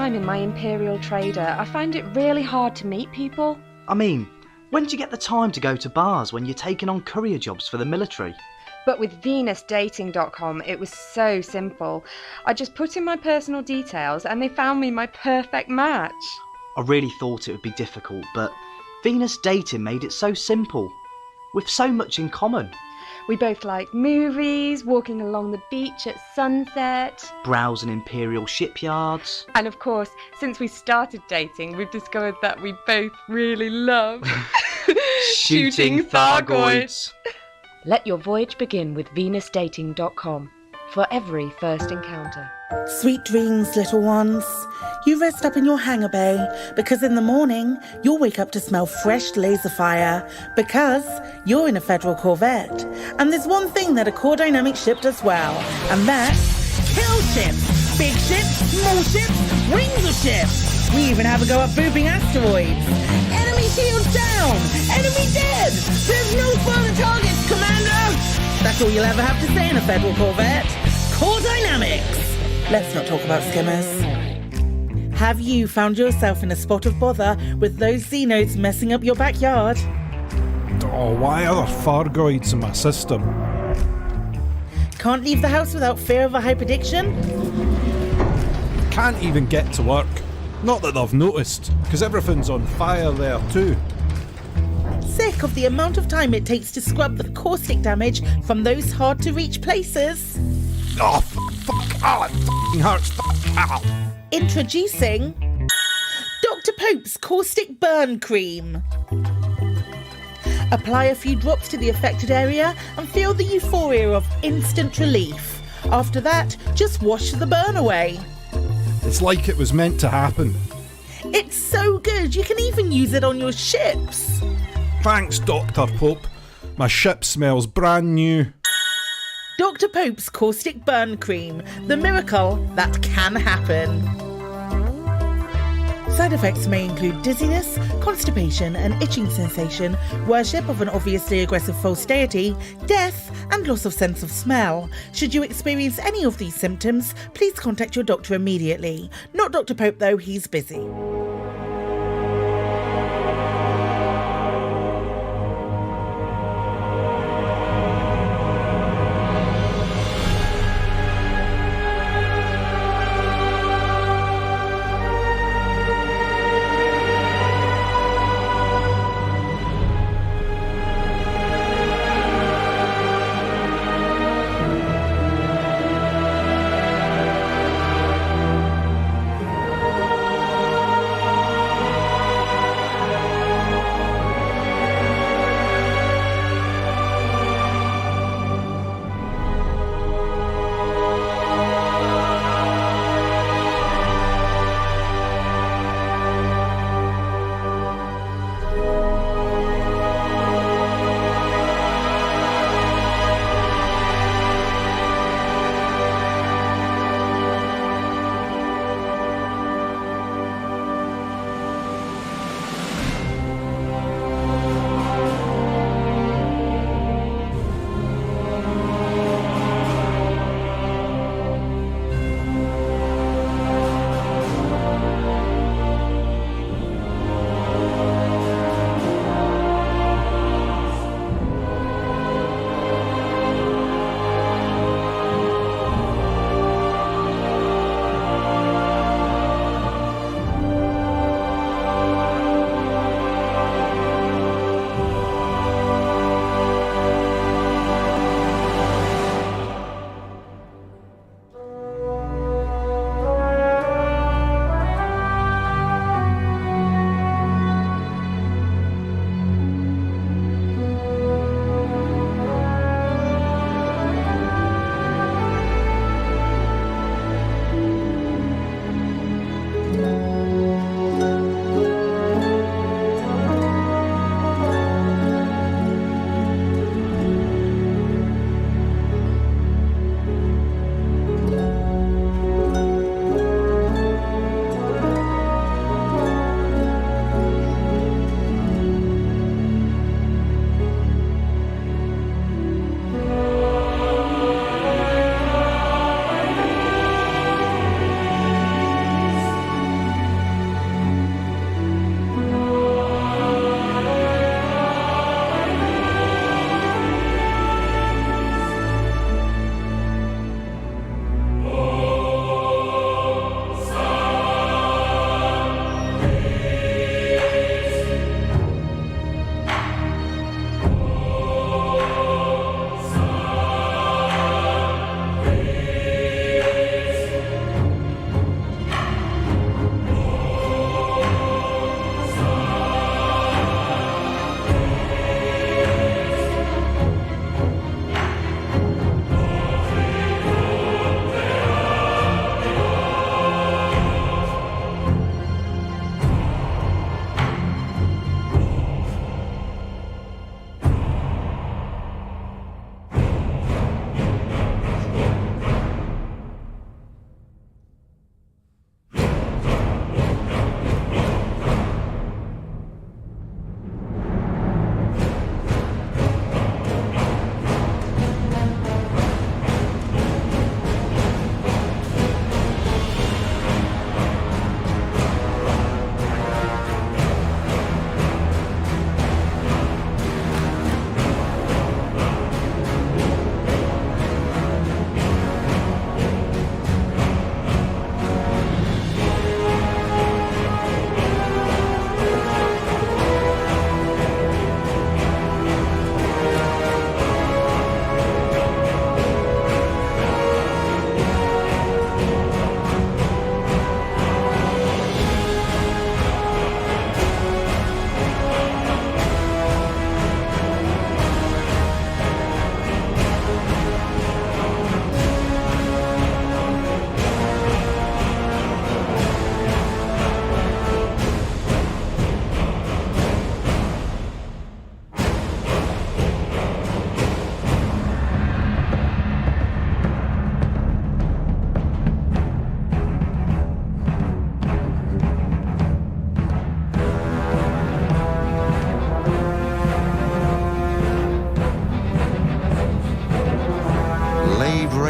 time in my Imperial Trader, I find it really hard to meet people. I mean, when do you get the time to go to bars when you're taking on courier jobs for the military? But with VenusDating.com, it was so simple. I just put in my personal details and they found me my perfect match. I really thought it would be difficult, but Venus Dating made it so simple, with so much in common. We both like movies, walking along the beach at sunset. Browsing Imperial shipyards. And of course, since we started dating, we've discovered that we both really love Shooting Thargoids. Let your voyage begin with VenusDating.com for every first encounter. Sweet dreams, little ones. You rest up in your hangar bay, because in the morning you'll wake up to smell fresh laser fire, because you're in a Federal Corvette. And there's one thing that a core dynamic ship does well, and that's kill ships. Big ships, small ships, rings of ships. We even have a go at booping asteroids. Enemy shields down! Enemy dead! There's no further targets, Commander! That's all you'll ever have to say in a Federal Corvette. Core dynamics! Let's not talk about skimmers. Have you found yourself in a spot of bother with those Xenodes messing up your backyard? Oh, why are there Thargoids in my system? Can't leave the house without fear of a hyperdiction? Can't even get to work. Not that they've noticed, because everything's on fire there too. Sick of the amount of time it takes to scrub the caustic damage from those hard-to-reach places? Oh, fuck! Oh, it fucking hurts! Fuck! Ow. Introducing Dr. Pope's Caustic Burn Cream. Apply a few drops to the affected area and feel the euphoria of instant relief. After that, just wash the burn away. It's like it was meant to happen. It's so good, you can even use it on your ships. Thanks, Dr. Pope. My ship smells brand new. Dr. Pope's Caustic Burn Cream, the miracle that can happen. Side effects may include dizziness, constipation, an itching sensation, worship of an obviously aggressive false deity, death, and loss of sense of smell. Should you experience any of these symptoms, please contact your doctor immediately. Not Dr. Pope though, he's busy.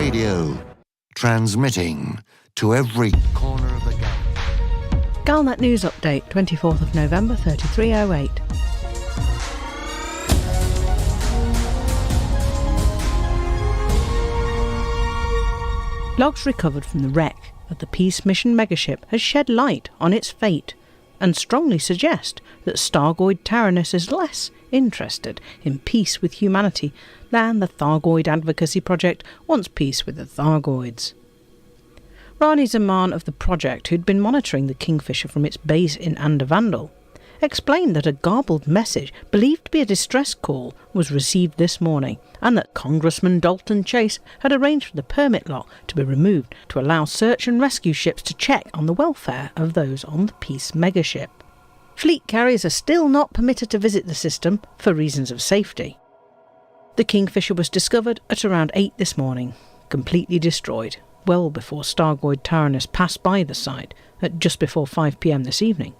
radio, transmitting to every corner of the galaxy. Galnet News Update, 24th of November, 3308. Logs recovered from the wreck of the Peace mission megaship has shed light on its fate and strongly suggest that Stargoid Taranis is less interested in peace with humanity than the Thargoid Advocacy Project wants peace with the Thargoids. Rani Zaman of the project, who'd been monitoring the Kingfisher from its base in Andavandal, explained that a garbled message, believed to be a distress call, was received this morning, and that Congressman Dalton Chase had arranged for the permit lock to be removed to allow search and rescue ships to check on the welfare of those on the Peace megaship. Fleet carriers are still not permitted to visit the system for reasons of safety. The Kingfisher was discovered at around 8 this morning, completely destroyed, well before Stargoid Taranis passed by the site at just before 5 p.m. this evening.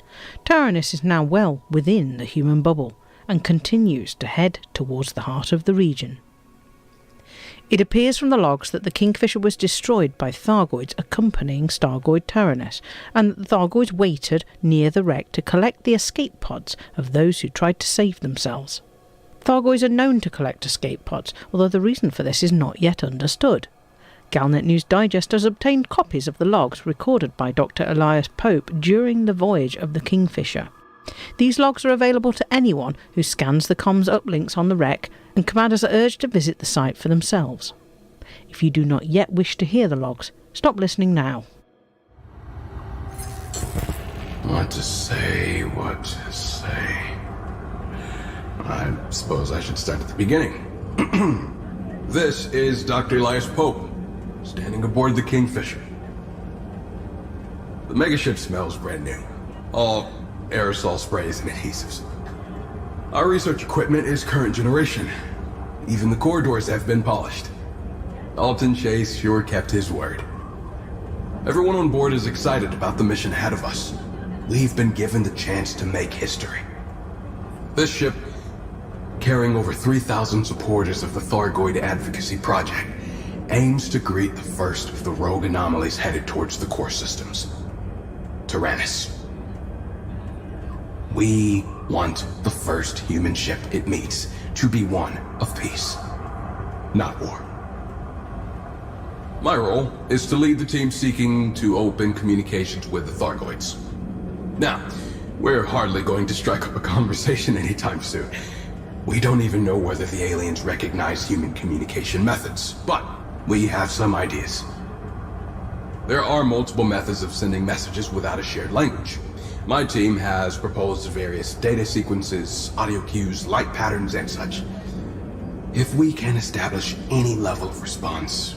Taranis is now well within the human bubble and continues to head towards the heart of the region. It appears from the logs that the Kingfisher was destroyed by Thargoids accompanying Stargoid Taranis, and that the Thargoids waited near the wreck to collect the escape pods of those who tried to save themselves. Thargoids are known to collect escape pods, although the reason for this is not yet understood. Galnet News Digest has obtained copies of the logs recorded by Dr. Elias Pope during the voyage of the Kingfisher. These logs are available to anyone who scans the comms uplinks on the wreck, and commanders are urged to visit the site for themselves. If you do not yet wish to hear the logs, stop listening now. What to say. I suppose I should start at the beginning. This is Dr. Elias Pope, standing aboard the Kingfisher. The megaship smells brand new. All aerosol sprays and adhesives. Our research equipment is current generation. Even the corridors have been polished. Dalton Chase sure kept his word. Everyone on board is excited about the mission ahead of us. We've been given the chance to make history. This ship, carrying over 3,000 supporters of the Thargoid Advocacy Project, aims to greet the first of the rogue anomalies headed towards the core systems. Taranis. We want the first human ship it meets to be one of peace, not war. My role is to lead the team seeking to open communications with the Thargoids. Now, we're hardly going to strike up a conversation anytime soon. We don't even know whether the aliens recognize human communication methods, but we have some ideas. There are multiple methods of sending messages without a shared language. My team has proposed various data sequences, audio cues, light patterns, and such. If we can establish any level of response,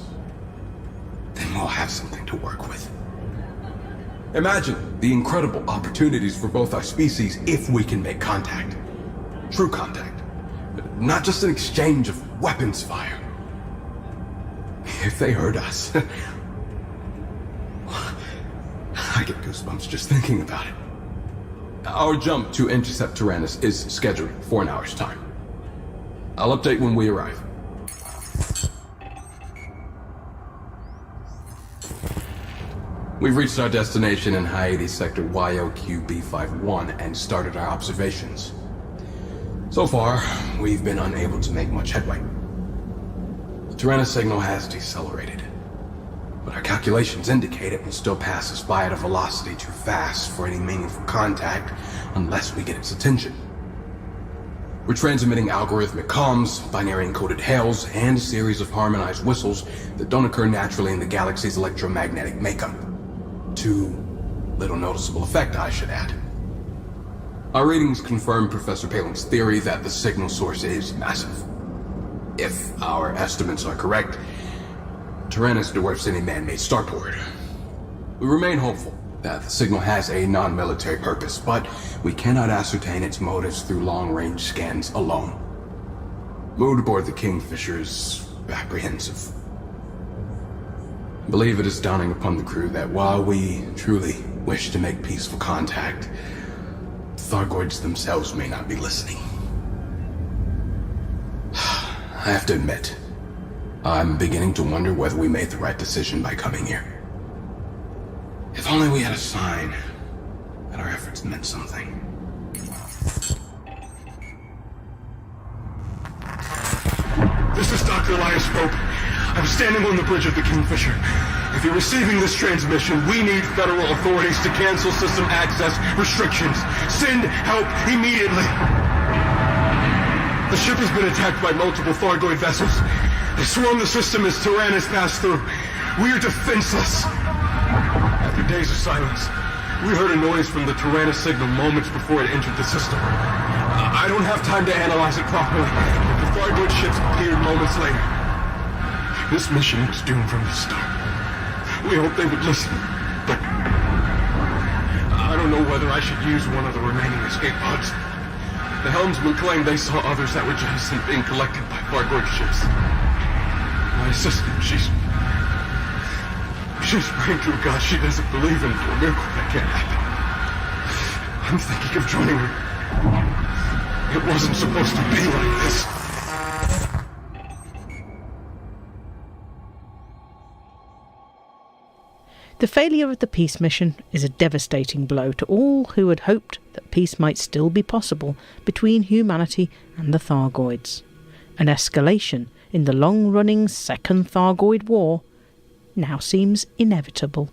then we'll have something to work with. Imagine the incredible opportunities for both our species if we can make contact. True contact. Not just an exchange of weapons fire. If they heard us, I get goosebumps just thinking about it. Our jump to intercept Taranis is scheduled for an hour's time. I'll update when we arrive. We've reached our destination in Hyades Sector YOQB51 and started our observations. So far, we've been unable to make much headway. The Taranis signal has decelerated, but our calculations indicate it will still pass us by at a velocity too fast for any meaningful contact unless we get its attention. We're transmitting algorithmic comms, binary encoded hails, and a series of harmonized whistles that don't occur naturally in the galaxy's electromagnetic makeup. To little noticeable effect, I should add. Our readings confirm Professor Palin's theory that the signal source is massive. If our estimates are correct, Taranis dwarfs any man-made starport. We remain hopeful that the signal has a non-military purpose, but we cannot ascertain its motives through long-range scans alone. Mood aboard the Kingfisher is apprehensive. I believe it is dawning upon the crew that while we truly wish to make peaceful contact, Thargoids themselves may not be listening. I have to admit, I'm beginning to wonder whether we made the right decision by coming here. If only we had a sign that our efforts meant something. This is Dr. Elias Pope. I'm standing on the bridge of the Kingfisher. If you're receiving this transmission, we need federal authorities to cancel system access restrictions. Send help immediately. The ship has been attacked by multiple Thargoid vessels. They swarm the system as Tyrannus passed through. We are defenseless. After days of silence, we heard a noise from the Tyrannus signal moments before it entered the system. I don't have time to analyze it properly, but the Thargoid ships appeared moments later. This mission was doomed from the start. We hoped they would listen, but I don't know whether I should use one of the remaining escape pods. The helmsman claimed they saw others that were jettisoned being collected by Thargoid ships. My assistant, she's praying to a god she doesn't believe in for a miracle that can't happen. I'm thinking of joining her. It wasn't supposed to be like this. The failure of the peace mission is a devastating blow to all who had hoped that peace might still be possible between humanity and the Thargoids. An escalation in the long-running Second Thargoid War now seems inevitable.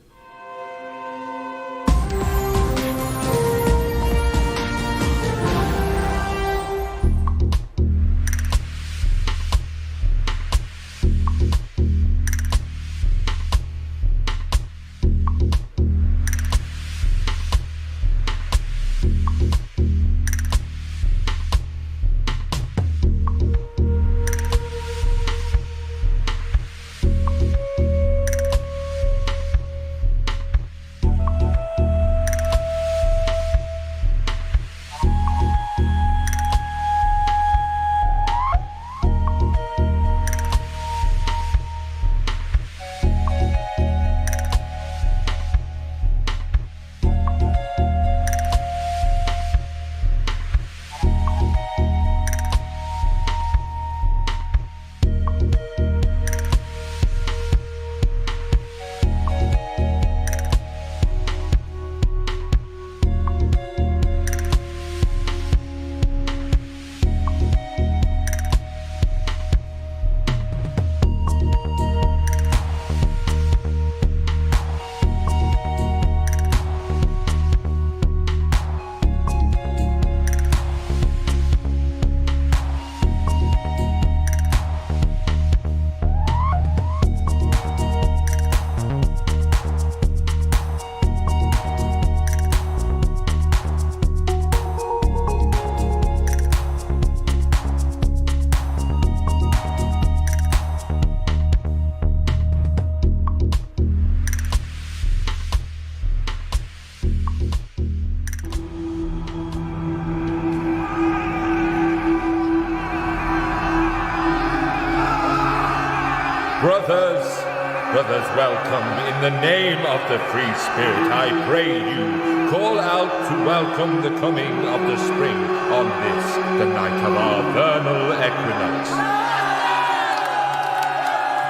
Brothers, welcome. In the name of the Free Spirit, I pray you, call out to welcome the coming of the spring on this, the night of our vernal equinox.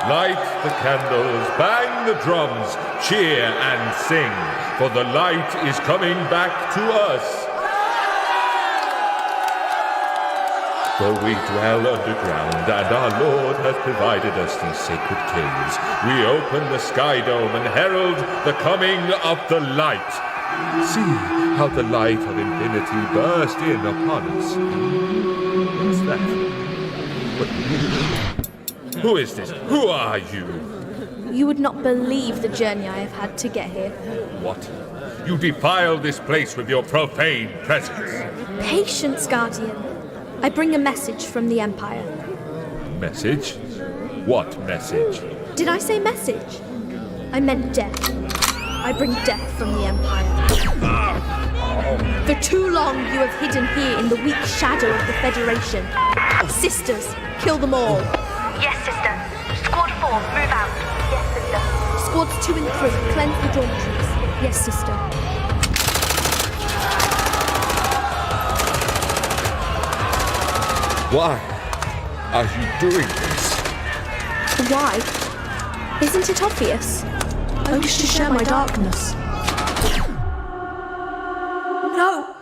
Light the candles, bang the drums, cheer and sing, for the light is coming back to us. For we dwell underground, and our Lord has provided us these sacred caves. We open the sky dome and herald the coming of the light. See how the light of infinity burst in upon us. What's that? Who is this? Who are you? You would not believe the journey I have had to get here. What? You defile this place with your profane presence. Patience, Guardian. I bring a message from the Empire. Message? What message? Did I say message? I meant death. I bring death from the Empire. For too long you have hidden here in the weak shadow of the Federation. Sisters, kill them all. Yes, sister. Squad 4, move out. Yes, sister. Squads 2 and 3, cleanse the dormitories. Yes, sister. Why are you doing this? Why? Isn't it obvious? I wish to share my darkness. No!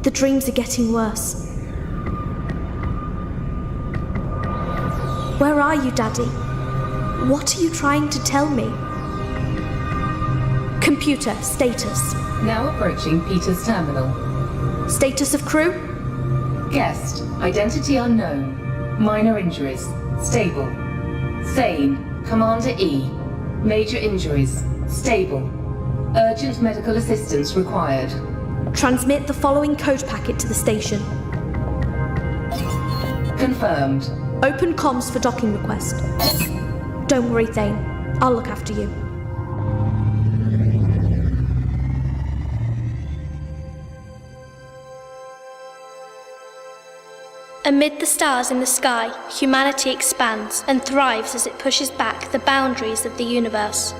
The dreams are getting worse. Where are you, Daddy? What are you trying to tell me? Computer, status. Now approaching Peter's terminal. Status of crew? Guest, identity unknown. Minor injuries, stable. Thane, Commander E. Major injuries, stable. Urgent medical assistance required. Transmit the following code packet to the station. Confirmed. Open comms for docking request. Don't worry, Thane. I'll look after you. Amid the stars in the sky, humanity expands and thrives as it pushes back the boundaries of the universe.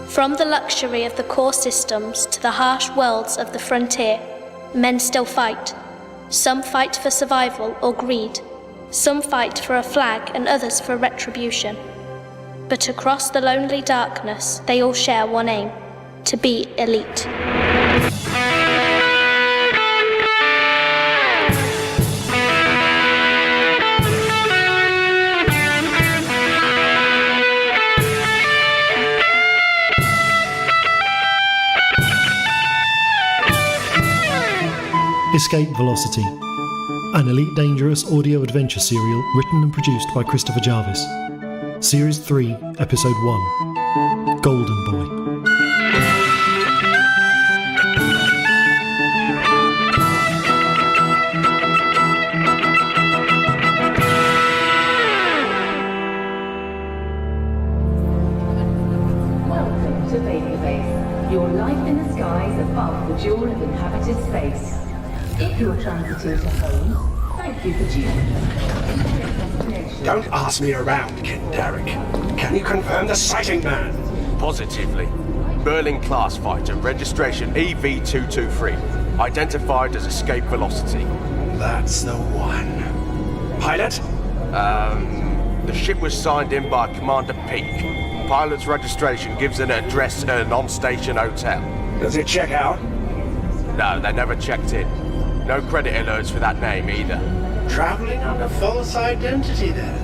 From the luxury of the core systems to the harsh worlds of the frontier, men still fight. Some fight for survival or greed. Some fight for a flag and others for retribution. But across the lonely darkness, they all share one aim: to be elite. Escape Velocity, an Elite Dangerous audio adventure serial written and produced by Christopher Jarvis. Series 3, Episode 1, Golden Boy. Welcome to Baby Base, your life in the skies above the jewel of inhabited space. If you're transiting to home, thank you for tuning. Don't ask me around, Kendaric. Can you confirm the sighting, man? Positively. Berlin class fighter, registration EV223. Identified as escape velocity. That's the one. Pilot? The ship was signed in by Commander Peak. Pilot's registration gives an address at an on-station hotel. Does it check out? No, they never checked in. No credit alerts for that name either. Traveling under false identity then.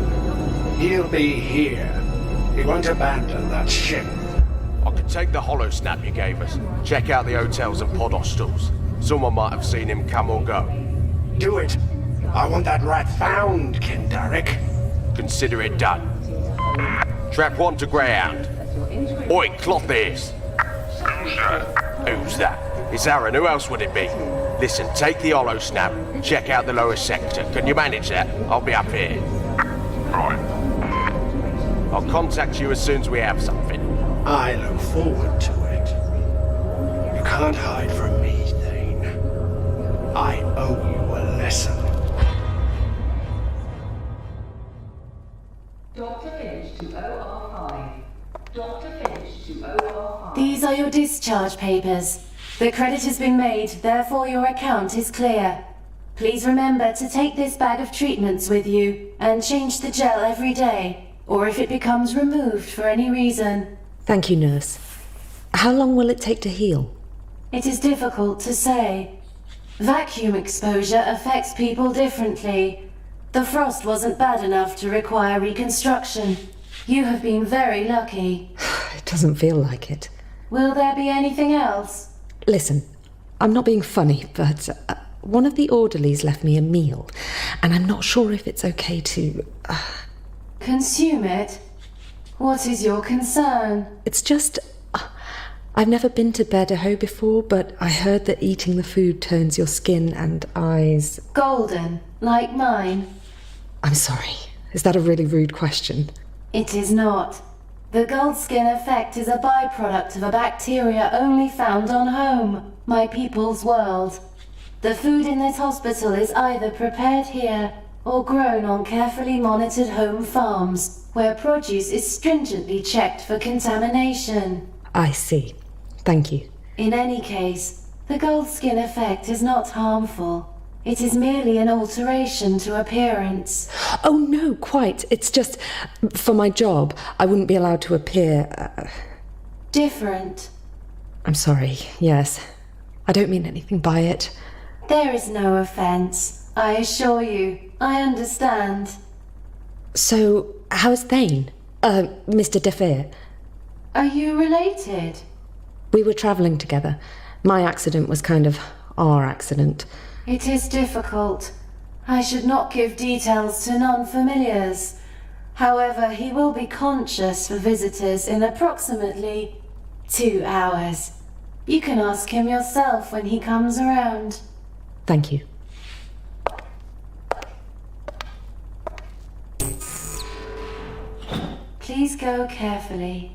He'll be here. He won't abandon that ship. I could take the holo snap you gave us. Check out the hotels and pod hostels. Someone might have seen him come or go. Do it. I want that rat found, Kendaric. Consider it done. Trap 1 to Greyhound. Oi, cloth ears. Who's that? It's Aaron. Who else would it be? Listen, take the holo snap. Check out the lower sector. Can you manage that? I'll be up here. Right. I'll contact you as soon as we have something. I look forward to it. You can't hide from me, Thane. I owe you a lesson. Dr. Finch to OR5. Dr. Finch to OR5. These are your discharge papers. The credit has been made, therefore your account is clear. Please remember to take this bag of treatments with you and change the gel every day, or if it becomes removed for any reason. Thank you, nurse. How long will it take to heal? It is difficult to say. Vacuum exposure affects people differently. The frost wasn't bad enough to require reconstruction. You have been very lucky. It doesn't feel like it. Will there be anything else? Listen, I'm not being funny, but one of the orderlies left me a meal, and I'm not sure if it's okay to... Consume it? What is your concern? It's just... I've never been to Preshow before, but I heard that eating the food turns your skin and eyes... Golden, like mine. I'm sorry. Is that a really rude question? It is not. The gold skin effect is a byproduct of a bacteria only found on home, my people's world. The food in this hospital is either prepared here or grown on carefully monitored home farms, where produce is stringently checked for contamination. I see. Thank you. In any case, the gold skin effect is not harmful. It is merely an alteration to appearance. Oh, no, quite. It's just, for my job, I wouldn't be allowed to appear... Different. I'm sorry, yes. I don't mean anything by it. There is no offence. I assure you. I understand. So, how's Thane? Mr. DeFeer? Are you related? We were travelling together. My accident was kind of our accident. It is difficult. I should not give details to non-familiars. However, he will be conscious for visitors in approximately 2 hours. You can ask him yourself when he comes around. Thank you. Please go carefully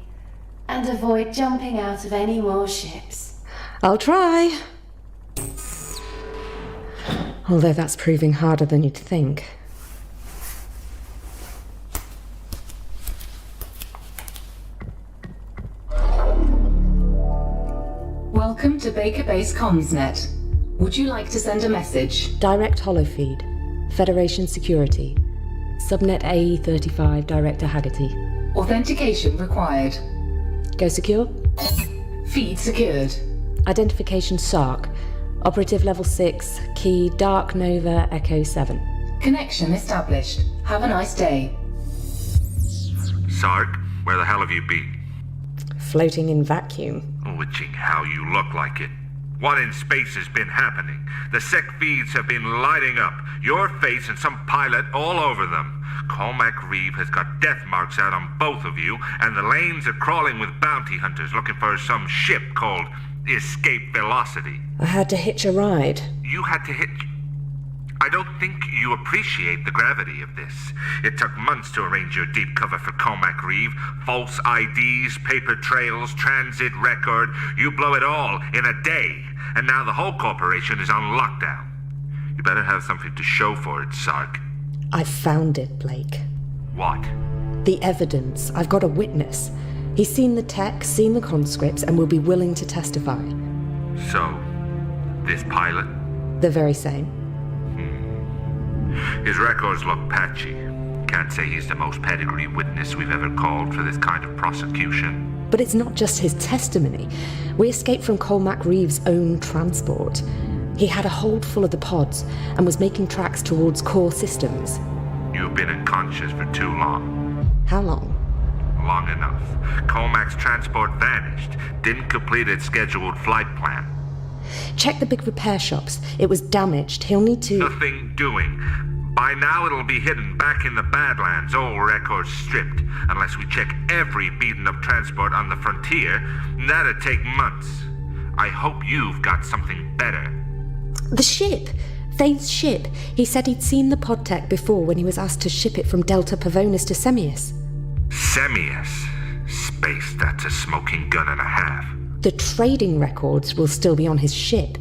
and avoid jumping out of any more ships. I'll try. Although that's proving harder than you'd think. Welcome to Baker Base CommsNet. Would you like to send a message? Direct holofeed. Federation Security. Subnet AE35 Director Haggerty. Authentication required. Go secure. Feed secured. Identification SARC. Operative level 6. Key Dark Nova Echo 7. Connection established. Have a nice day. Sark, where the hell have you been? Floating in vacuum. Witching how you look like it. What in space has been happening? The sec feeds have been lighting up. Your face and some pilot all over them. Cormac Reeve has got death marks out on both of you, and the lanes are crawling with bounty hunters looking for some ship called Escape Velocity. I had to hitch a ride. You had to hitch... I don't think you appreciate the gravity of this. It took months to arrange your deep cover for Cormac Reeve. False IDs, paper trails, transit record. You blow it all in a day. And now the whole corporation is on lockdown. You better have something to show for it, Sark. I found it, Blake. What? The evidence. I've got a witness. He's seen the tech, seen the conscripts, and will be willing to testify. So, this pilot? The very same. His records look patchy. Can't say he's the most pedigree witness we've ever called for this kind of prosecution. But it's not just his testimony. We escaped from Cormac Reeve's own transport. He had a hold full of the pods and was making tracks towards core systems. You've been unconscious for too long. How long? Long enough. Cormac's transport vanished. Didn't complete its scheduled flight plan. Check the big repair shops. It was damaged. He'll need to... Nothing doing. By now it'll be hidden back in the Badlands, all records stripped. Unless we check every beaten up transport on the frontier, that'd take months. I hope you've got something better. The ship! Thane's ship. He said he'd seen the pod tech before when he was asked to ship it from Delta Pavonis to Semius. Semius? Space, that's a smoking gun and a half. The trading records will still be on his ship.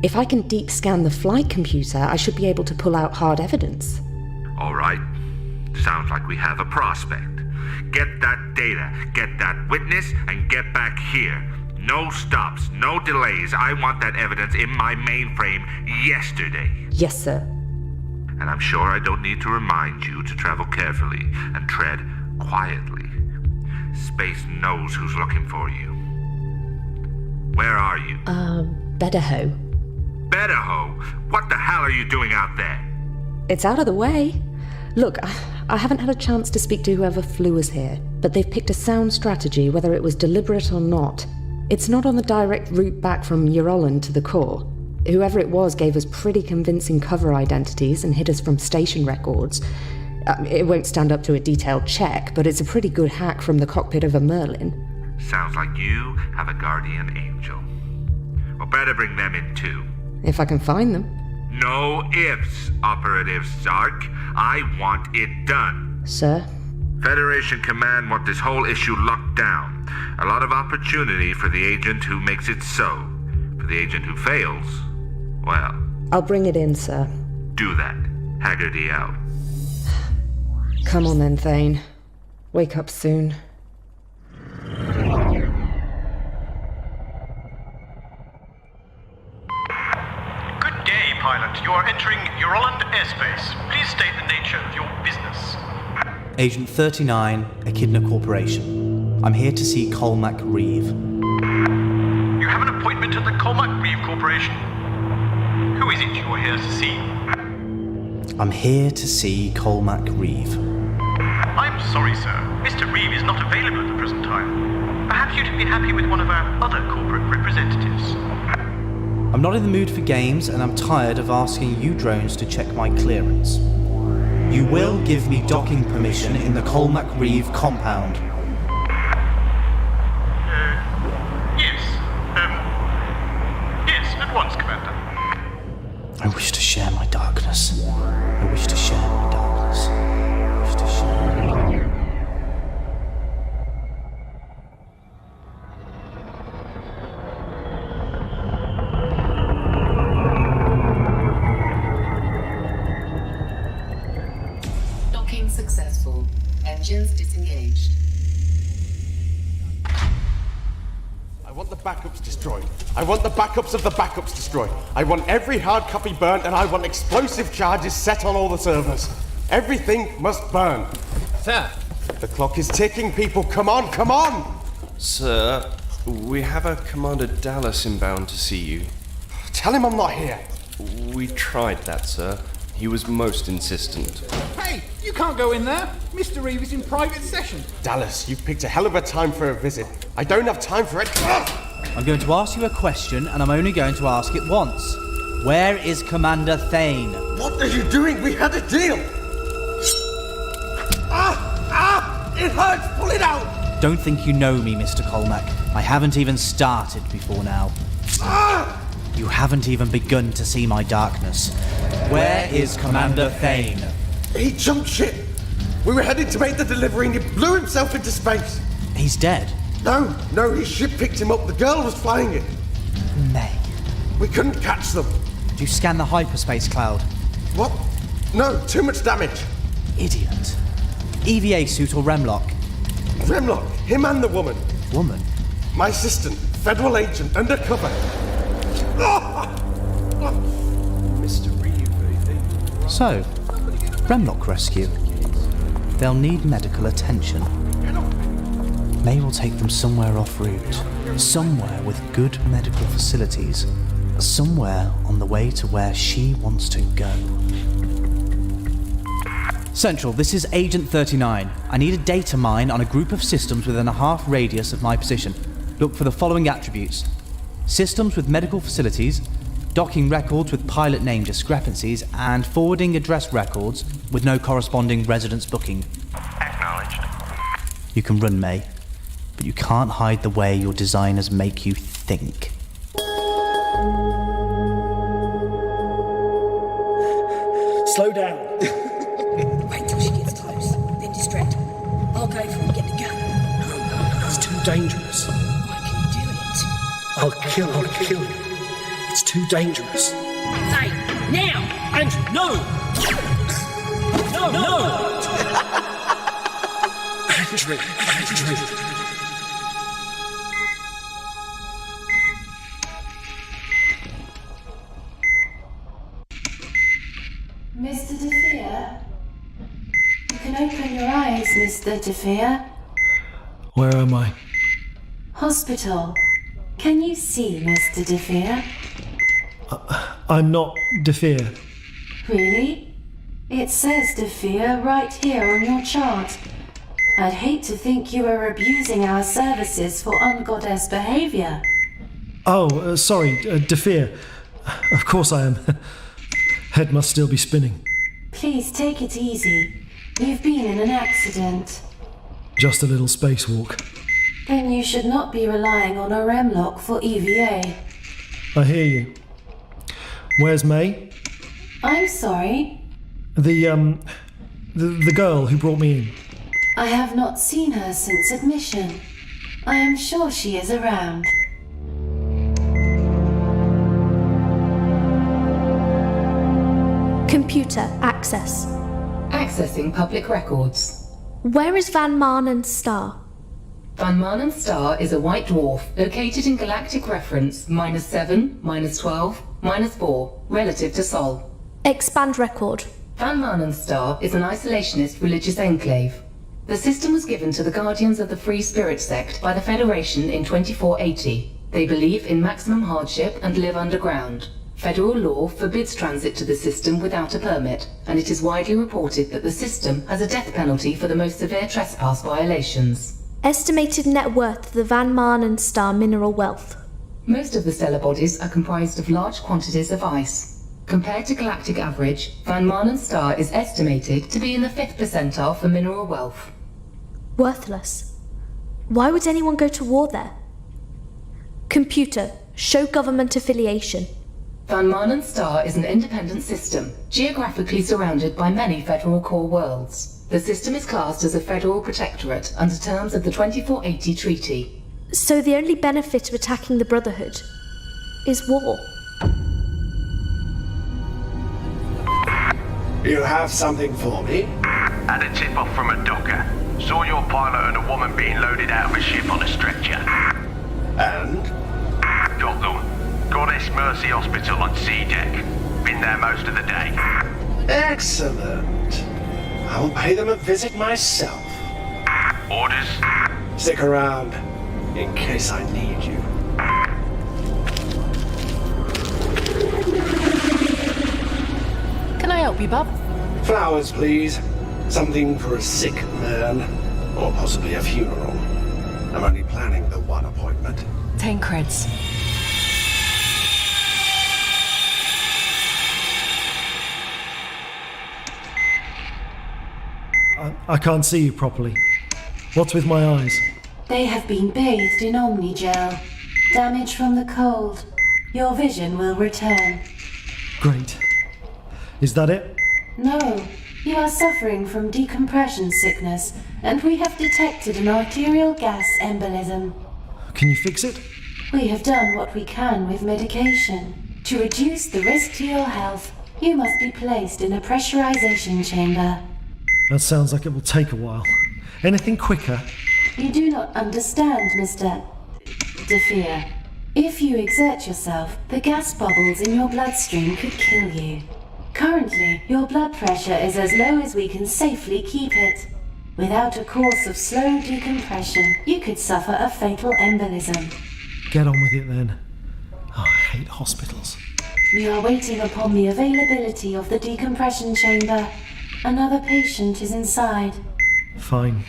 If I can deep scan the flight computer, I should be able to pull out hard evidence. All right. Sounds like we have a prospect. Get that data, get that witness, and get back here. No stops, no delays. I want that evidence in my mainframe yesterday. Yes, sir. And I'm sure I don't need to remind you to travel carefully and tread quietly. Space knows who's looking for you. Where are you? Bedaho. Bedaho? What the hell are you doing out there? It's out of the way. Look, I haven't had a chance to speak to whoever flew us here, but they've picked a sound strategy, whether it was deliberate or not. It's not on the direct route back from Urolan to the core. Whoever it was gave us pretty convincing cover identities and hid us from station records. It won't stand up to a detailed check, but it's a pretty good hack from the cockpit of a Merlin. Sounds like you have a guardian angel. Well, better bring them in too. If I can find them. No ifs, Operative Sark. I want it done. Sir? Federation Command want this whole issue locked down. A lot of opportunity for the agent who makes it so. For the agent who fails, well... I'll bring it in, sir. Do that. Haggerty out. Come on then, Thane. Wake up soon. Good day, pilot. You are entering Euroland airspace. Please state the nature of your business. Agent 39, Echidna Corporation. I'm here to see Colmac Reeve. You have an appointment at the Colmac Reeve Corporation. Who is it you are here to see? I'm here to see Colmac Reeve. I'm sorry, sir. Mr. Reeve is not available at the present time. Perhaps you'd be happy with one of our other corporate representatives. I'm not in the mood for games, and I'm tired of asking you drones to check my clearance. You will give me docking permission in the Colmac Reeve compound. Yes, at once, Commander. I wish to share my darkness. I wish to share my darkness. I wish to share. Docking successful. Engines disengaged. I want the backups destroyed. I want the backups of the backups destroyed. I want every hard copy burnt, and I want explosive charges set on all the servers. Everything must burn. Sir! The clock is ticking, people. Come on, come on! Sir, we have a Commander Dallas inbound to see you. Tell him I'm not here. We tried that, sir. He was most insistent. Hey, you can't go in there. Mr. Reeve is in private session. Dallas, you've picked a hell of a time for a visit. I don't have time for it. I'm going to ask you a question, and I'm only going to ask it once. Where is Commander Thane? What are you doing? We had a deal! It hurts! Pull it out! Don't think you know me, Mr. Colmac. I haven't even started before now. You haven't even begun to see my darkness. Where is Commander Thane? He jumped ship. We were headed to make the delivery and he blew himself into space. He's dead? No, his ship picked him up. The girl was flying it. May. We couldn't catch them. Do you scan the hyperspace cloud? What? No, too much damage. Idiot. EVA suit or Remlock? Remlock, him and the woman. Woman? My assistant, federal agent, undercover. Mr. Reeve, So, Remlock rescue. They'll need medical attention. May will take them somewhere off route. Somewhere with good medical facilities. Somewhere on the way to where she wants to go. Central, this is Agent 39. I need a data mine on a group of systems within a half radius of my position. Look for the following attributes. Systems with medical facilities, docking records with pilot name discrepancies, and forwarding address records with no corresponding residence booking. Acknowledged. You can run, May, but you can't hide the way your designers make you think. Slow down. Wait till she gets close, then distract her. I'll go for her, get the gun. No, it's too dangerous. I can do it. I'll kill you. It's too dangerous. Say, now! Andrew, no! No! Andrew. Mr. DeFeer? You can open your eyes, Mr. DeFeer. Where am I? Hospital. Can you see, Mr. DeFeer? I'm not DeFeer. Really? It says DeFeer right here on your chart. I'd hate to think you are abusing our services for ungoddess behavior. Oh, sorry, DeFeer. Of course I am. Head must still be spinning. Please take it easy. You've been in an accident. Just a little spacewalk. Then you should not be relying on a Remlock for EVA. I hear you. Where's May? I'm sorry. The girl who brought me in. I have not seen her since admission. I am sure she is around. Computer access. Accessing public records. Where is Van Maan and Star? Van Manen star is a white dwarf located in galactic reference -7, -12, -4, relative to Sol. Expand record. Van Manen star is an isolationist religious enclave. The system was given to the Guardians of the Free Spirit sect by the Federation in 2480. They believe in maximum hardship and live underground. Federal law forbids transit to the system without a permit, and it is widely reported that the system has a death penalty for the most severe trespass violations. Estimated net worth of the Van Manen star mineral wealth. Most of the stellar bodies are comprised of large quantities of ice. Compared to galactic average, Van Manen star is estimated to be in the 5th percentile for mineral wealth. Worthless. Why would anyone go to war there? Computer, show government affiliation. Van Manen star is an independent system, geographically surrounded by many federal core worlds. The system is classed as a federal protectorate under terms of the 2480 treaty. So the only benefit of attacking the Brotherhood is war. You have something for me? Had a tip off from a docker. Saw your pilot and a woman being loaded out of a ship on a stretcher. And? Got them. Goddess Mercy Hospital on C deck. Been there most of the day. Excellent. I will pay them a visit myself. Orders? Stick around, in case I need you. Can I help you, bub? Flowers, please. Something for a sick man. Or possibly a funeral. I'm only planning the one appointment. 10 creds. I can't see you properly. What's with my eyes? They have been bathed in Omnigel. Damage from the cold. Your vision will return. Great. Is that it? No, you are suffering from decompression sickness, and we have detected an arterial gas embolism. Can you fix it? We have done what we can with medication. To reduce the risk to your health, you must be placed in a pressurization chamber. That sounds like it will take a while. Anything quicker? You do not understand, Mr. DeFeer. If you exert yourself, the gas bubbles in your bloodstream could kill you. Currently, your blood pressure is as low as we can safely keep it. Without a course of slow decompression, you could suffer a fatal embolism. Get on with it then. Oh, I hate hospitals. We are waiting upon the availability of the decompression chamber. Another patient is inside. Fine.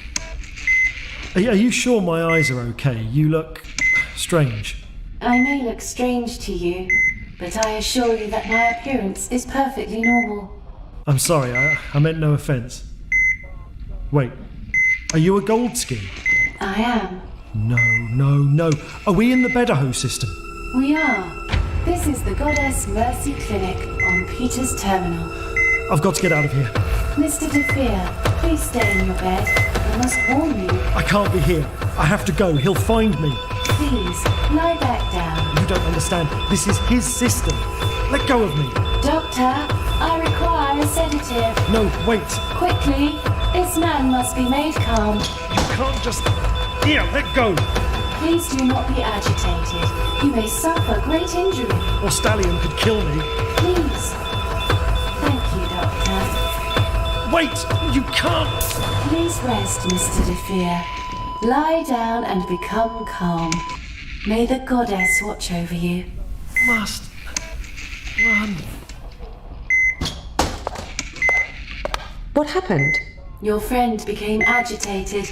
Are you sure my eyes are okay? You look strange. I may look strange to you, but I assure you that my appearance is perfectly normal. I'm sorry, I meant no offence. Wait, are you a Goldskin? I am. No. Are we in the Bedaho system? We are. This is the Goddess Mercy Clinic on Peter's Terminal. I've got to get out of here. Mr. DeFeer, please stay in your bed. I must warn you. I can't be here. I have to go. He'll find me. Please, lie back down. You don't understand. This is his system. Let go of me. Doctor, I require a sedative. No, wait. Quickly. This man must be made calm. You can't just... Here, let go. Please do not be agitated. You may suffer great injury. Or Stallion could kill me. Please. Thank you, Doctor. Wait! You can't! Please rest, Mr. DeFeer. Lie down and become calm. May the goddess watch over you. Must run. What happened? Your friend became agitated.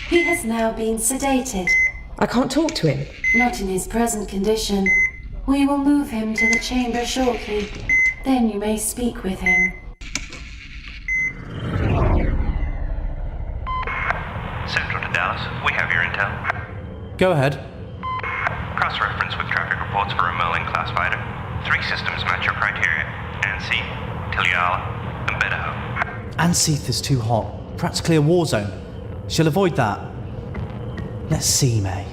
He has now been sedated. I can't talk to him. Not in his present condition. We will move him to the chamber shortly. Then you may speak with him. Central to Dallas, we have your intel. Go ahead. Cross-reference with traffic reports for a Merlin-class fighter. 3 systems match your criteria. Anseath, Tiliala, and Bedaho. Anseath is too hot. Practically a war zone. She'll avoid that. Let's see, May.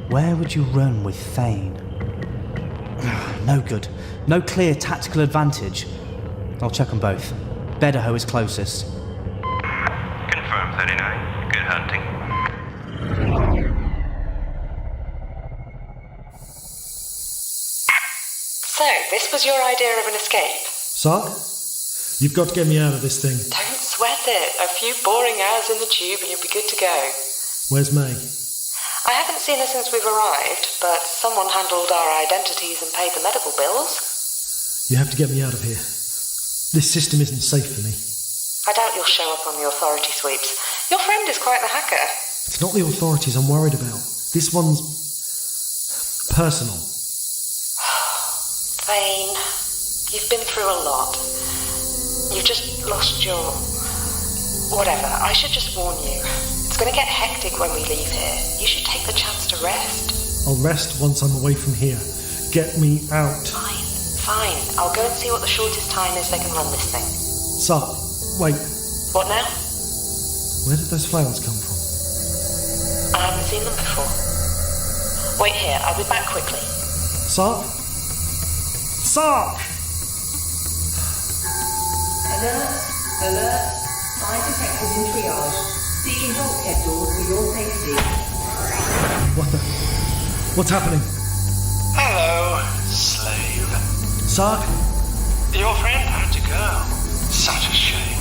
Where would you run with Thane? No good. No clear tactical advantage. I'll check on both. Bedaho is closest. Confirm 39. Good hunting. So, this was your idea of an escape? Sark? You've got to get me out of this thing. Don't sweat it. A few boring hours in the tube and you'll be good to go. Where's May? I haven't seen her since we've arrived, but someone handled our identities and paid the medical bills. You have to get me out of here. This system isn't safe for me. I doubt you'll show up on the authority sweeps. Your friend is quite the hacker. It's not the authorities I'm worried about. This one's personal. Vane, you've been through a lot. You've just lost your... whatever. I should just warn you. It's going to get hectic when we leave here. You should take the chance to rest. I'll rest once I'm away from here. Get me out. Fine. I'll go and see what the shortest time is they can run this thing. Sark, wait. What now? Where did those files come from? I haven't seen them before. Wait here. I'll be back quickly. Sark? Sark! Alert. Five detectives in triage. Seeking bulkhead doors for your safety. What's happening? Hello, slave. Sark? Your friend had to go. Such a shame.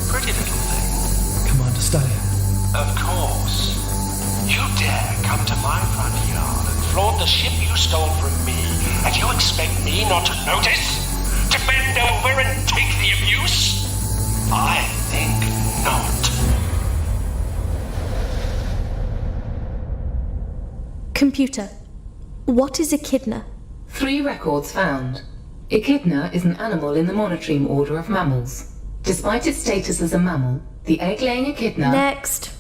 Pretty little thing. Commander Stallion. Of course. You dare come to my front yard and flaunt the ship you stole from me, and you expect me not to notice? To bend over and take the abuse? I think not. Computer, what is echidna? 3 records found. Echidna is an animal in the monotremes order of mammals. Despite its status as a mammal, the egg-laying echidna... Next.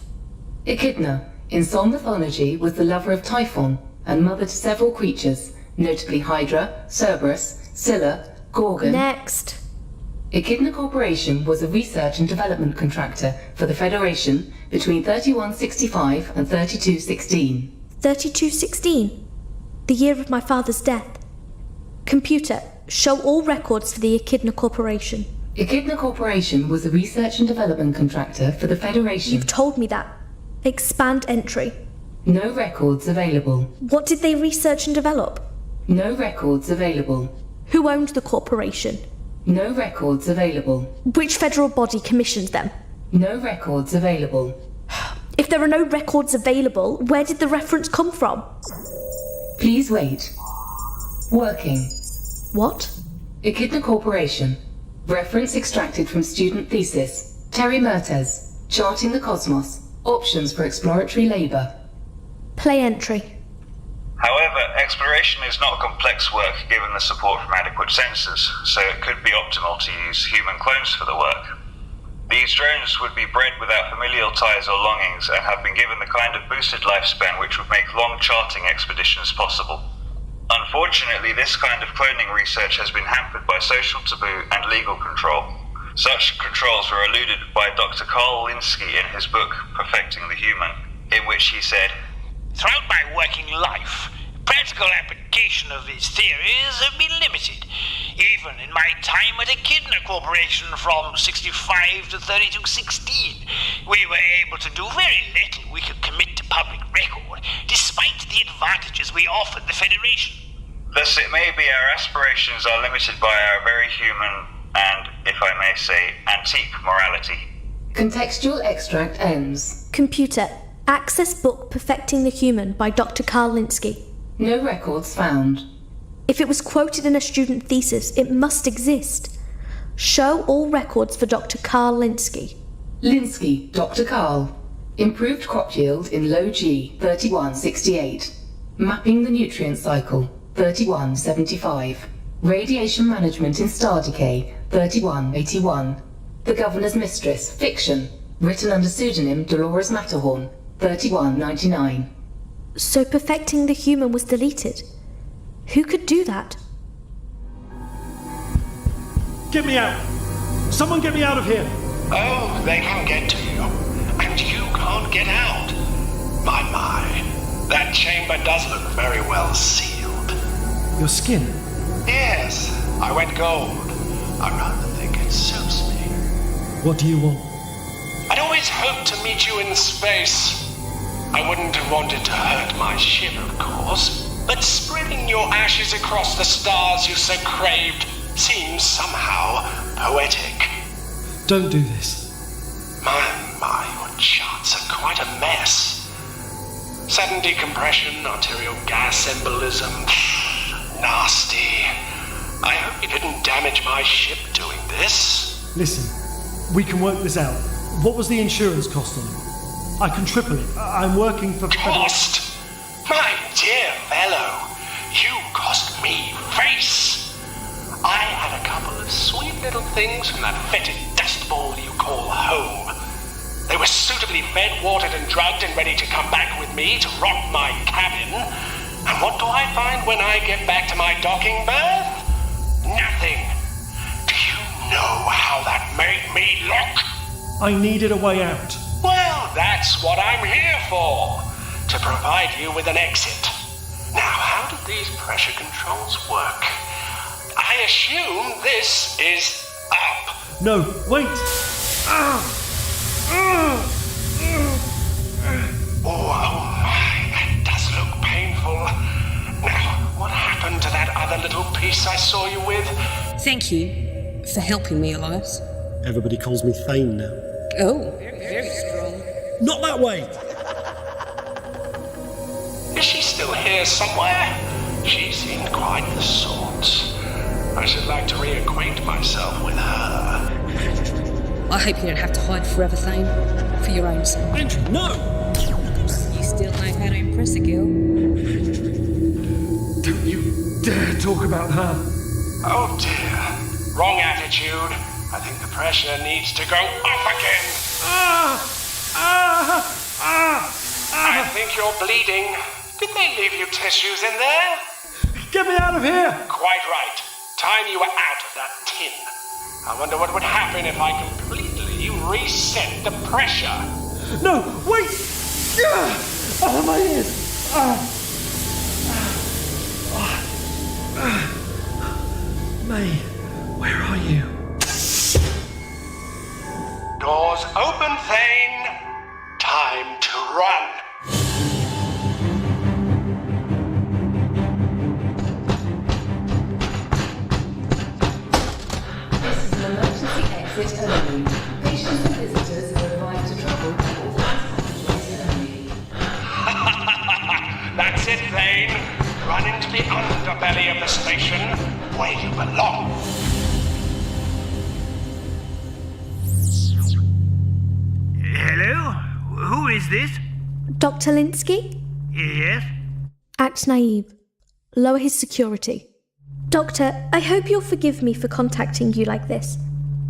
Echidna, in Sol mythology, was the lover of Typhon and mother to several creatures, notably Hydra, Cerberus, Scylla, Gorgon... Next. Echidna Corporation was a research and development contractor for the Federation between 3165 and 3216. 3216? The year of my father's death. Computer, show all records for the Echidna Corporation. Echidna Corporation was a research and development contractor for the Federation. You've told me that. Expand entry. No records available. What did they research and develop? No records available. Who owned the corporation? No records available. Which federal body commissioned them? No records available. If there are no records available, where did the reference come from? Please wait. Working. What? Echidna Corporation. Reference extracted from student thesis. Terry Mertes. Charting the Cosmos. Options for exploratory labor. Play entry. However, exploration is not complex work given the support from adequate sensors, so it could be optimal to use human clones for the work. These drones would be bred without familial ties or longings and have been given the kind of boosted lifespan which would make long charting expeditions possible. Unfortunately, this kind of cloning research has been hampered by social taboo and legal control. Such controls were eluded by Dr. Carl Linsky in his book, Perfecting the Human, in which he said, "Throughout my working life, practical application of these theories have been limited. Even in my time at Echidna Corporation from 65 to 3216, we were able to do very little we could commit to public record, despite the advantages we offered the Federation. Thus it may be our aspirations are limited by our very human and, if I may say, antique morality." Contextual extract ends. Computer, access book Perfecting the Human by Dr. Carl Linsky. No records found. If it was quoted in a student thesis, it must exist. Show all records for Dr. Carl Linsky. Linsky, Dr. Carl. Improved crop yield in low G, 3168. Mapping the nutrient cycle, 3175. Radiation management in star decay, 3181. The Governor's Mistress, fiction. Written under pseudonym Dolores Matterhorn, 3199. So Perfecting the Human was deleted. Who could do that? Get me out! Someone get me out of here! Oh, they can get to you. And you can't get out. My. That chamber does look very well sealed. Your skin? Yes, I went gold. I rather think it suits me. What do you want? I'd always hoped to meet you in space. I wouldn't have wanted to hurt my ship, of course, but spreading your ashes across the stars you so craved seems somehow poetic. Don't do this. My, your charts are quite a mess. Sudden decompression, arterial gas embolism. Nasty. I hope you didn't damage my ship doing this. Listen, we can work this out. What was the insurance cost on it? I can triple it. I'm working for... Cost? My dear fellow, you cost me face. I had a couple of sweet little things from that fetid dust ball you call home. They were suitably fed, watered and drugged and ready to come back with me to rock my cabin. And what do I find when I get back to my docking berth? Nothing. Do you know how that made me look? I needed a way out. Well, that's what I'm here for. To provide you with an exit. Now, how do these pressure controls work? I assume this is up. No, wait! Oh my, that does look painful. Now, what happened to that other little piece I saw you with? Thank you for helping me, Elias. Everybody calls me Thane now. Oh, very strong. Not that way! Is she still here somewhere? She seemed quite the sort. I should like to reacquaint myself with her. I hope you don't have to hide forever, Thane. For your own sake. Andrew, no! You still know how to impress a girl. Don't you dare talk about her. Oh dear. Wrong attitude. I think the pressure needs to go up again. I think you're bleeding. Did they leave you tissues in there? Get me out of here! Quite right. Time you were out of that tin. I wonder what would happen if I completely reset the pressure. No, wait! Oh, my ears! May, where are you? Doors open, Thane. Time to run. This is an emergency exit only. Patients and visitors are advised to travel to authorized passageways only. That's it, Lane. Run into the underbelly of the station, where you belong. Hello? Who is this? Dr. Linsky? Yes? Act naive. Lower his security. Doctor, I hope you'll forgive me for contacting you like this.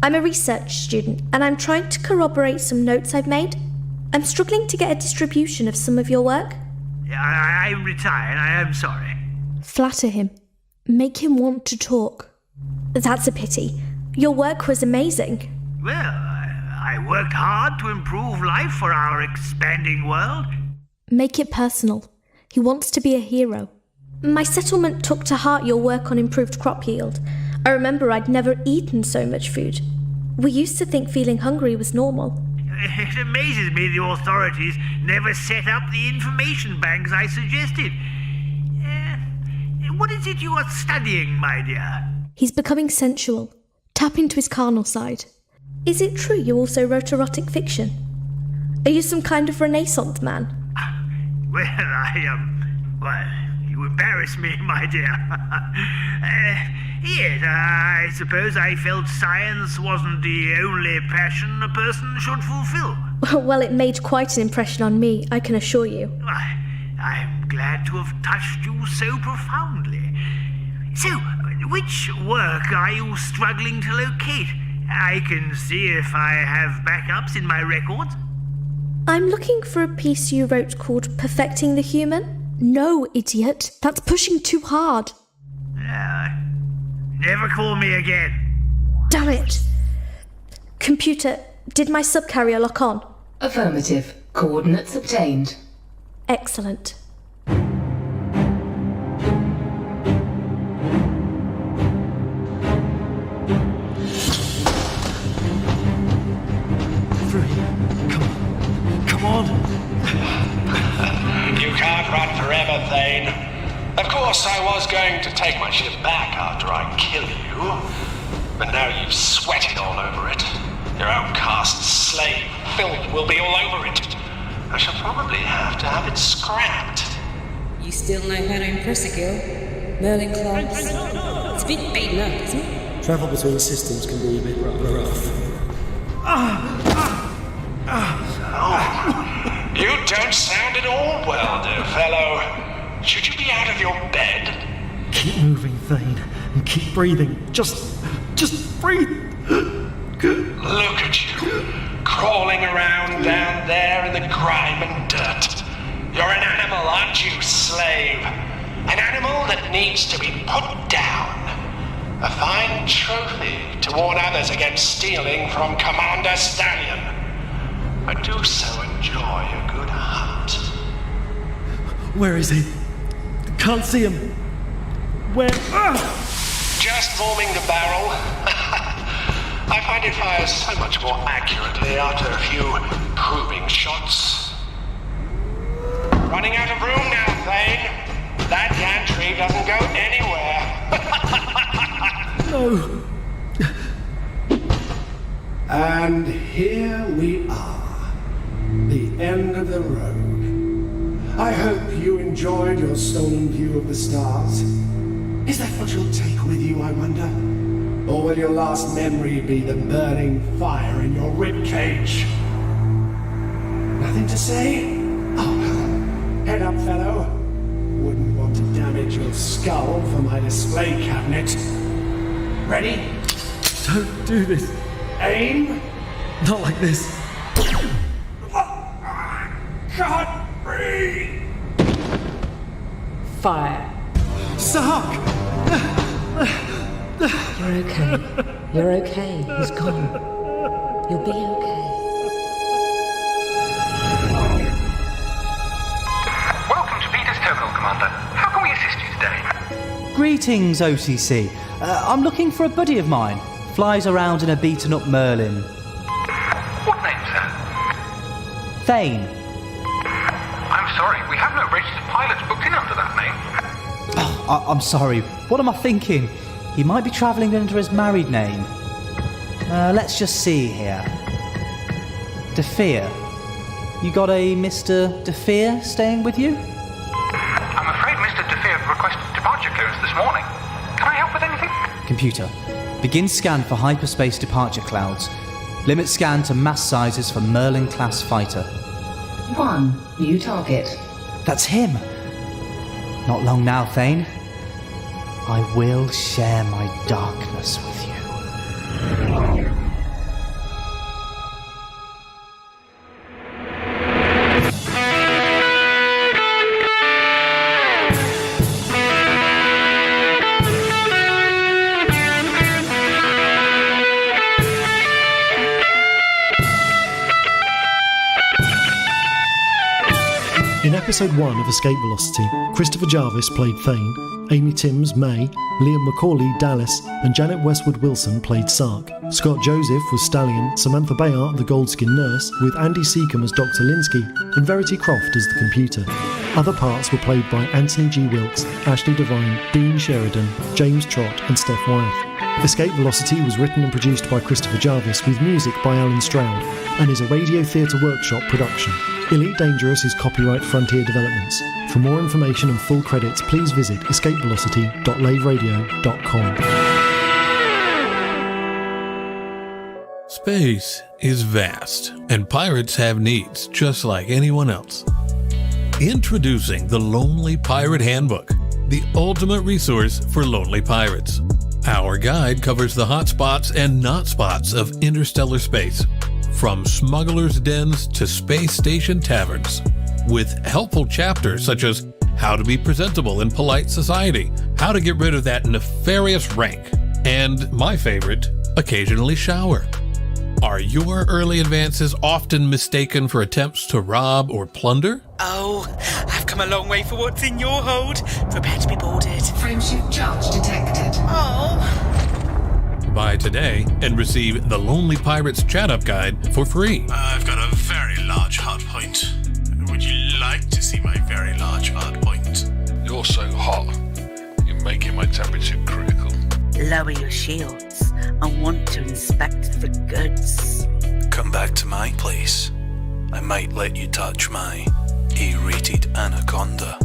I'm a research student, and I'm trying to corroborate some notes I've made. I'm struggling to get a distribution of some of your work. I'm retired, I am sorry. Flatter him. Make him want to talk. That's a pity. Your work was amazing. Well, I worked hard to improve life for our expanding world. Make it personal. He wants to be a hero. My settlement took to heart your work on improved crop yield. I remember I'd never eaten so much food. We used to think feeling hungry was normal. It amazes me the authorities never set up the information banks I suggested. What is it you are studying, my dear? He's becoming sensual. Tap into his carnal side. Is it true you also wrote erotic fiction? Are you some kind of Renaissance man? Well, you embarrass me, my dear. Yes, I suppose I felt science wasn't the only passion a person should fulfill. Well, it made quite an impression on me, I can assure you. I'm glad to have touched you so profoundly. So, which work are you struggling to locate? I can see if I have backups in my records. I'm looking for a piece you wrote called Perfecting the Human. No, idiot. That's pushing too hard. Never call me again. Damn it. Computer, did my subcarrier lock on? Affirmative. Coordinates obtained. Excellent. You can't run forever, Thane. Of course, I was going to take my ship back after I kill you, but now you've sweated all over it. Your outcast slave filth will be all over it. I shall probably have to have it scrapped. You still know how to impress a girl. Merlin class. It's a bit beaten up, isn't it? Travel between systems can be a bit rough. You don't sound at all well, dear fellow. Should you be out of your bed? Keep moving, Thane, and keep breathing. Just breathe. Look at you, crawling around down there in the grime and dirt. You're an animal, aren't you, slave? An animal that needs to be put down. A fine trophy to warn others against stealing from Commander Stallion. But do so enjoy a good hunt. Where is he? Can't see him. Where? Just warming the barrel. I find it fires so much more accurately after a few proving shots. Running out of room now, Thane. That gantry doesn't go anywhere. No. And here we are. The end of the road. I hope you enjoyed your stolen view of the stars. Is that what you'll take with you, I wonder? Or will your last memory be the burning fire in your ribcage? Nothing to say? Oh, well, head up, fellow. Wouldn't want to damage your skull for my display cabinet. Ready? Don't do this. Aim. Not like this. Can't breathe. Fire. Sark! You're okay. You're okay. He's gone. You'll be okay. Welcome to Peter's Terminal, Commander. How can we assist you today? Greetings, OCC. I'm looking for a buddy of mine. Flies around in a beaten-up Merlin. What name, sir? Thane. I'm sorry, we have no registered pilots booked in under that name. Oh, I'm sorry. What am I thinking? He might be travelling under his married name. Let's just see here. DeFeer. You got a Mr. DeFeer staying with you? I'm afraid Mr. DeFeer requested departure clearance this morning. Can I help with anything? Computer. Begin scan for hyperspace departure clouds. Limit scan to mass sizes for Merlin-class fighter. 1. New target. That's him! Not long now, Thane. I will share my darkness with you. In episode 1 of Escape Velocity, Christopher Jarvis played Thane, Amy Timms, May, Liam McCauley, Dallas, and Janet Westwood Wilson played Sark. Scott Joseph was Stallion, Samantha Bayard, the Goldskin Nurse, with Andy Seacombe as Dr. Linsky, and Verity Croft as the computer. Other parts were played by Anthony G. Wilkes, Ashley Devine, Dean Sheridan, James Trott, and Steph Wyeth. Escape Velocity was written and produced by Christopher Jarvis with music by Alan Stroud and is a Radio Theatre Workshop production. Elite Dangerous is copyright Frontier Developments. For more information and full credits, please visit escapevelocity.laveradio.com. Space is vast, and pirates have needs just like anyone else. Introducing the Lonely Pirate Handbook, the ultimate resource for lonely pirates. Our guide covers the hot spots and not spots of interstellar space, from smugglers' dens to space station taverns, with helpful chapters such as how to be presentable in polite society, how to get rid of that nefarious rank, and my favorite, occasionally shower. Are your early advances often mistaken for attempts to rob or plunder? Oh, I've come a long way for what's in your hold. Prepare to be boarded. Frameshift charge detected. Oh. Buy today and receive the Lonely Pirates Chat-Up Guide for free. I've got a very large hard point. Would you like to see my very large hard point? You're so hot, making my temperature critical. Lower your shields. I want to inspect the goods. Come back to my place. I might let you touch my A-rated anaconda.